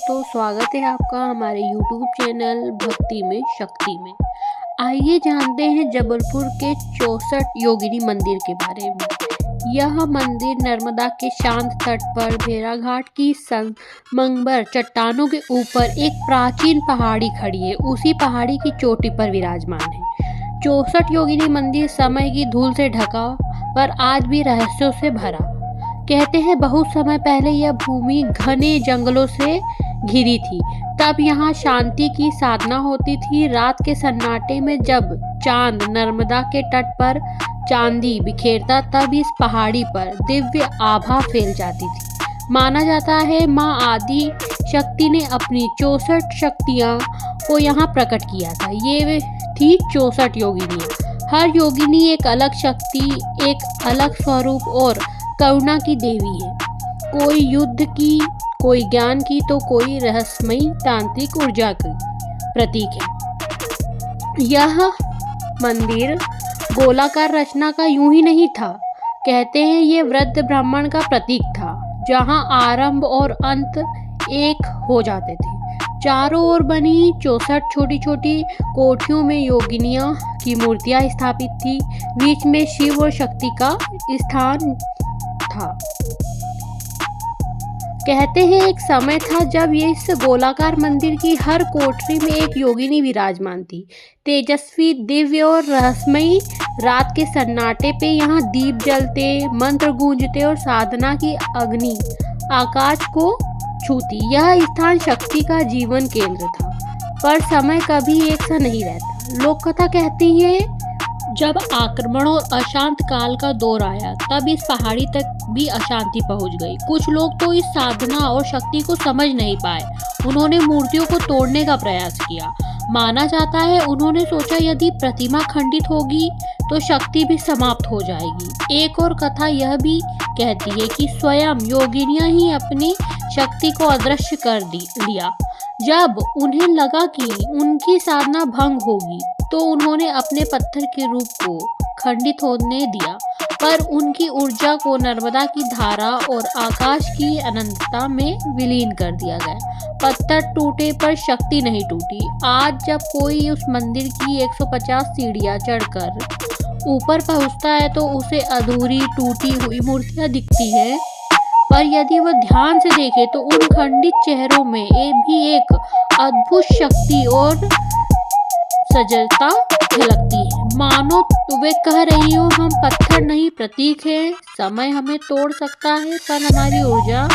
दोस्तों, स्वागत है आपका हमारे YouTube चैनल भक्ति में शक्ति में। आइए जानते हैं जबलपुर के 64 योगिनी मंदिर के बारे में। यह मंदिर नर्मदा के शांत तट पर भेड़ाघाट की संगमरमर चट्टानों के ऊपर एक प्राचीन पहाड़ी खड़ी है। उसी पहाड़ी की चोटी पर विराजमान है 64 योगिनी मंदिर। समय की धूल से ढका पर आज भी रहस्यों से भरा। कहते हैं बहुत समय पहले यह भूमि घने जंगलों से घिरी थी। तब यहाँ शांति की साधना होती थी। रात के सन्नाटे में जब चांद नर्मदा के तट पर चांदी बिखेरता तब इस पहाड़ी पर दिव्य आभा फैल जाती थी। माना जाता है माँ आदि शक्ति ने अपनी 64 शक्तियाँ को यहाँ प्रकट किया था। ये थी 64 योगिनियाँ। हर योगिनी एक अलग शक्ति, एक अलग स्वरूप और करुणा की देवी है। कोई युद्ध की, कोई ज्ञान की तो कोई रहस्यमयी तांत्रिक ऊर्जा की प्रतीक है। यह मंदिर गोलाकार रचना का यूं ही नहीं था। कहते हैं ये वृद्ध ब्राह्मण का प्रतीक था, जहां आरंभ और अंत एक हो जाते थे। चारों ओर बनी 64 छोटी छोटी कोठियों में योगिनियां की मूर्तियां स्थापित थी। बीच में शिव और शक्ति का स्थान था। कहते हैं एक समय था जब ये इस गोलाकार मंदिर की हर कोठरी में एक योगिनी विराजमान थी। तेजस्वी, दिव्य और रहस्यमयी। रात के सन्नाटे पे यहाँ दीप जलते, मंत्र गूंजते और साधना की अग्नि आकाश को छूती। यह स्थान शक्ति का जीवन केंद्र था। पर समय कभी एक सा नहीं रहता। लोक कथा कहती है जब आक्रमण और अशांत काल का दौर आया तब इस पहाड़ी तक भी अशांति पहुंच गई। कुछ लोग तो इस साधना और शक्ति को समझ नहीं पाए। उन्होंने मूर्तियों को तोड़ने का प्रयास किया। माना जाता है उन्होंने सोचा यदि प्रतिमा खंडित होगी तो शक्ति भी समाप्त हो जाएगी। एक और कथा यह भी कहती है कि स्वयं योगिनियां ही अपनी शक्ति को अदृश्य कर लिया। जब उन्हें लगा कि उनकी साधना भंग होगी तो उन्होंने अपने पत्थर के रूप को खंडित होने दिया, पर उनकी ऊर्जा को नर्मदा की धारा और आकाश की अनंतता में विलीन कर दिया गया। पत्थर टूटे पर शक्ति नहीं टूटी। आज जब कोई उस मंदिर की 150 सीढ़ियां चढ़कर ऊपर पहुंचता है तो उसे अधूरी टूटी हुई मूर्तियां दिखती है, पर यदि वह ध्यान से देखे तो उन खंडित चेहरों में भी एक अद्भुत शक्ति और सजलता झलकती है। मानो वे कह रही हो हम पत्थर नहीं प्रतीक है। समय हमें तोड़ सकता है पर हमारी ऊर्जा